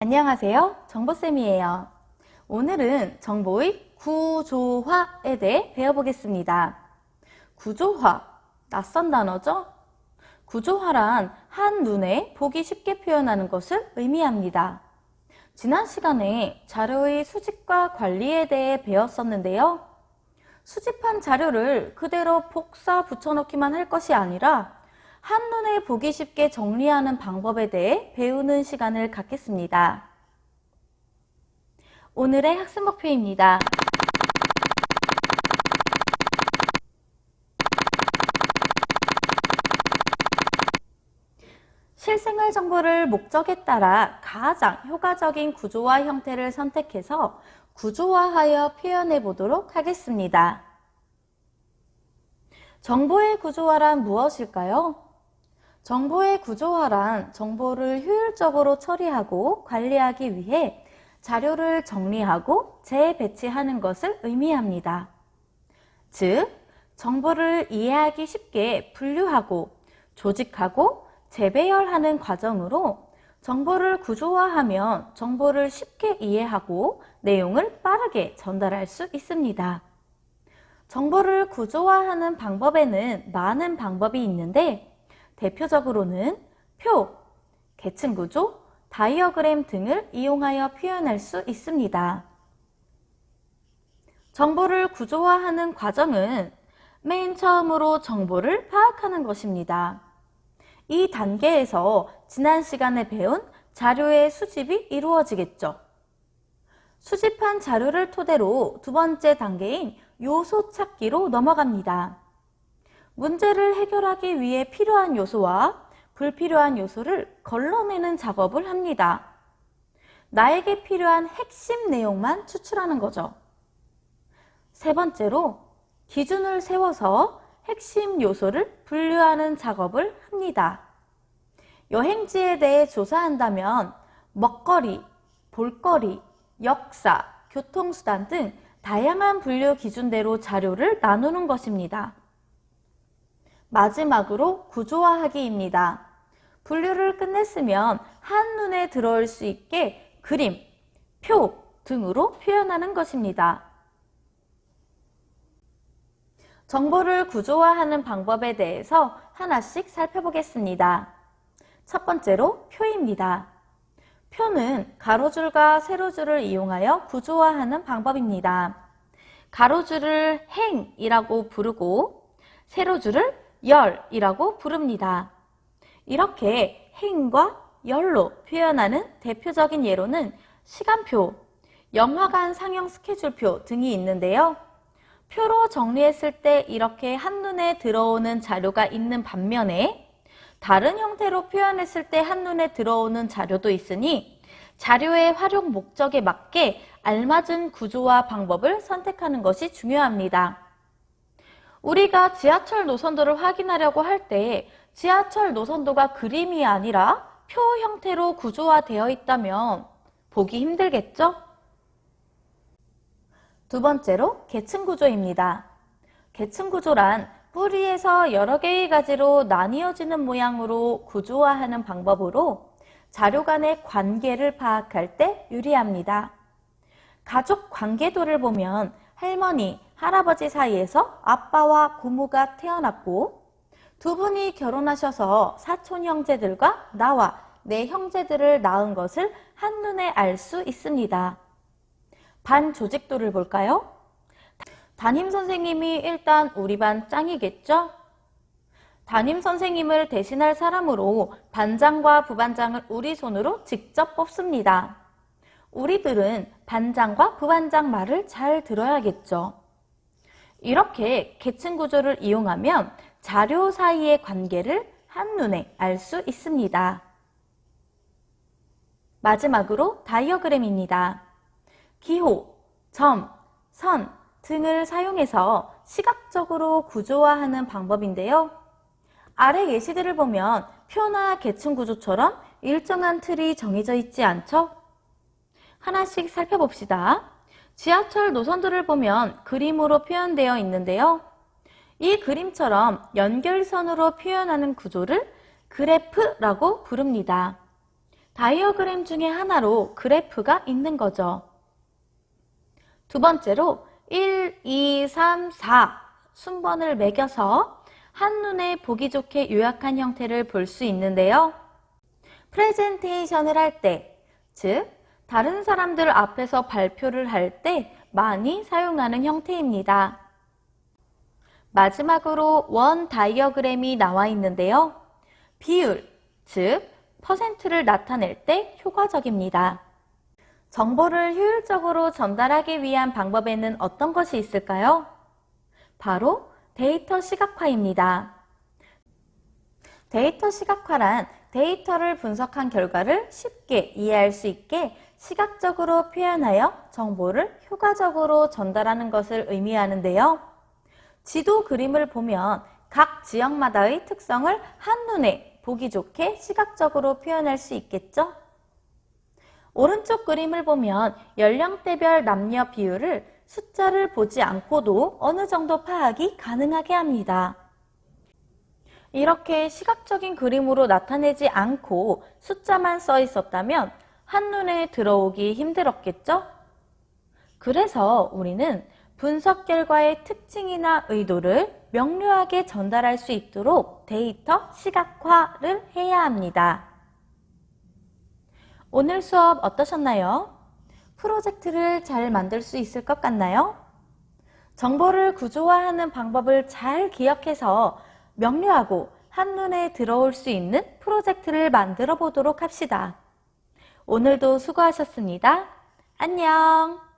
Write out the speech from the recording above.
안녕하세요. 정보쌤이에요. 오늘은 정보의 구조화에 대해 배워보겠습니다. 구조화, 낯선 단어죠? 구조화란 한눈에 보기 쉽게 표현하는 것을 의미합니다. 지난 시간에 자료의 수집과 관리에 대해 배웠었는데요. 수집한 자료를 그대로 복사 붙여넣기만 할 것이 아니라 한눈에 보기 쉽게 정리하는 방법에 대해 배우는 시간을 갖겠습니다. 오늘의 학습 목표입니다. 실생활 정보를 목적에 따라 가장 효과적인 구조화 형태를 선택해서 구조화하여 표현해 보도록 하겠습니다. 정보의 구조화란 무엇일까요? 정보의 구조화란 정보를 효율적으로 처리하고 관리하기 위해 자료를 정리하고 재배치하는 것을 의미합니다. 즉, 정보를 이해하기 쉽게 분류하고 조직하고 재배열하는 과정으로 정보를 구조화하면 정보를 쉽게 이해하고 내용을 빠르게 전달할 수 있습니다. 정보를 구조화하는 방법에는 많은 방법이 있는데 대표적으로는 표, 계층 구조, 다이어그램 등을 이용하여 표현할 수 있습니다. 정보를 구조화하는 과정은 맨 처음으로 정보를 파악하는 것입니다. 이 단계에서 지난 시간에 배운 자료의 수집이 이루어지겠죠. 수집한 자료를 토대로 두 번째 단계인 요소 찾기로 넘어갑니다. 문제를 해결하기 위해 필요한 요소와 불필요한 요소를 걸러내는 작업을 합니다. 나에게 필요한 핵심 내용만 추출하는 거죠. 세 번째로 기준을 세워서 핵심 요소를 분류하는 작업을 합니다. 여행지에 대해 조사한다면 먹거리, 볼거리, 역사, 교통수단 등 다양한 분류 기준대로 자료를 나누는 것입니다. 마지막으로 구조화하기입니다. 분류를 끝냈으면 한눈에 들어올 수 있게 그림, 표 등으로 표현하는 것입니다. 정보를 구조화하는 방법에 대해서 하나씩 살펴보겠습니다. 첫 번째로 표입니다. 표는 가로줄과 세로줄을 이용하여 구조화하는 방법입니다. 가로줄을 행이라고 부르고 세로줄을 열이라고 부릅니다. 이렇게 행과 열로 표현하는 대표적인 예로는 시간표, 영화관 상영 스케줄표 등이 있는데요. 표로 정리했을 때 이렇게 한눈에 들어오는 자료가 있는 반면에 다른 형태로 표현했을 때 한눈에 들어오는 자료도 있으니 자료의 활용 목적에 맞게 알맞은 구조화 방법을 선택하는 것이 중요합니다. 우리가 지하철 노선도를 확인하려고 할 때 지하철 노선도가 그림이 아니라 표 형태로 구조화되어 있다면 보기 힘들겠죠? 두 번째로 계층 구조입니다. 계층 구조란 뿌리에서 여러 개의 가지로 나뉘어지는 모양으로 구조화하는 방법으로 자료 간의 관계를 파악할 때 유리합니다. 가족 관계도를 보면 할머니, 할아버지 사이에서 아빠와 고모가 태어났고 두 분이 결혼하셔서 사촌 형제들과 나와 내 형제들을 낳은 것을 한눈에 알 수 있습니다. 반 조직도를 볼까요? 담임 선생님이 일단 우리 반 짱이겠죠? 담임 선생님을 대신할 사람으로 반장과 부반장을 우리 손으로 직접 뽑습니다. 우리들은 반장과 부반장 말을 잘 들어야겠죠. 이렇게 계층 구조를 이용하면 자료 사이의 관계를 한눈에 알 수 있습니다. 마지막으로 다이어그램입니다. 기호, 점, 선 등을 사용해서 시각적으로 구조화하는 방법인데요. 아래 예시들을 보면 표나 계층 구조처럼 일정한 틀이 정해져 있지 않죠? 하나씩 살펴봅시다. 지하철 노선도를 보면 그림으로 표현되어 있는데요. 이 그림처럼 연결선으로 표현하는 구조를 그래프라고 부릅니다. 다이어그램 중에 하나로 그래프가 있는 거죠. 두 번째로 1, 2, 3, 4 순번을 매겨서 한눈에 보기 좋게 요약한 형태를 볼 수 있는데요. 프레젠테이션을 할 때, 즉 다른 사람들 앞에서 발표를 할 때 많이 사용하는 형태입니다. 마지막으로 원 다이어그램이 나와 있는데요. 비율, 즉 퍼센트를 나타낼 때 효과적입니다. 정보를 효율적으로 전달하기 위한 방법에는 어떤 것이 있을까요? 바로 데이터 시각화입니다. 데이터 시각화란 데이터를 분석한 결과를 쉽게 이해할 수 있게 시각적으로 표현하여 정보를 효과적으로 전달하는 것을 의미하는데요. 지도 그림을 보면 각 지역마다의 특성을 한눈에 보기 좋게 시각적으로 표현할 수 있겠죠? 오른쪽 그림을 보면 연령대별 남녀 비율을 숫자를 보지 않고도 어느 정도 파악이 가능하게 합니다. 이렇게 시각적인 그림으로 나타내지 않고 숫자만 써 있었다면 한눈에 들어오기 힘들었겠죠? 그래서 우리는 분석 결과의 특징이나 의도를 명료하게 전달할 수 있도록 데이터 시각화를 해야 합니다. 오늘 수업 어떠셨나요? 프로젝트를 잘 만들 수 있을 것 같나요? 정보를 구조화하는 방법을 잘 기억해서 명료하고 한눈에 들어올 수 있는 프로젝트를 만들어 보도록 합시다. 오늘도 수고하셨습니다. 안녕!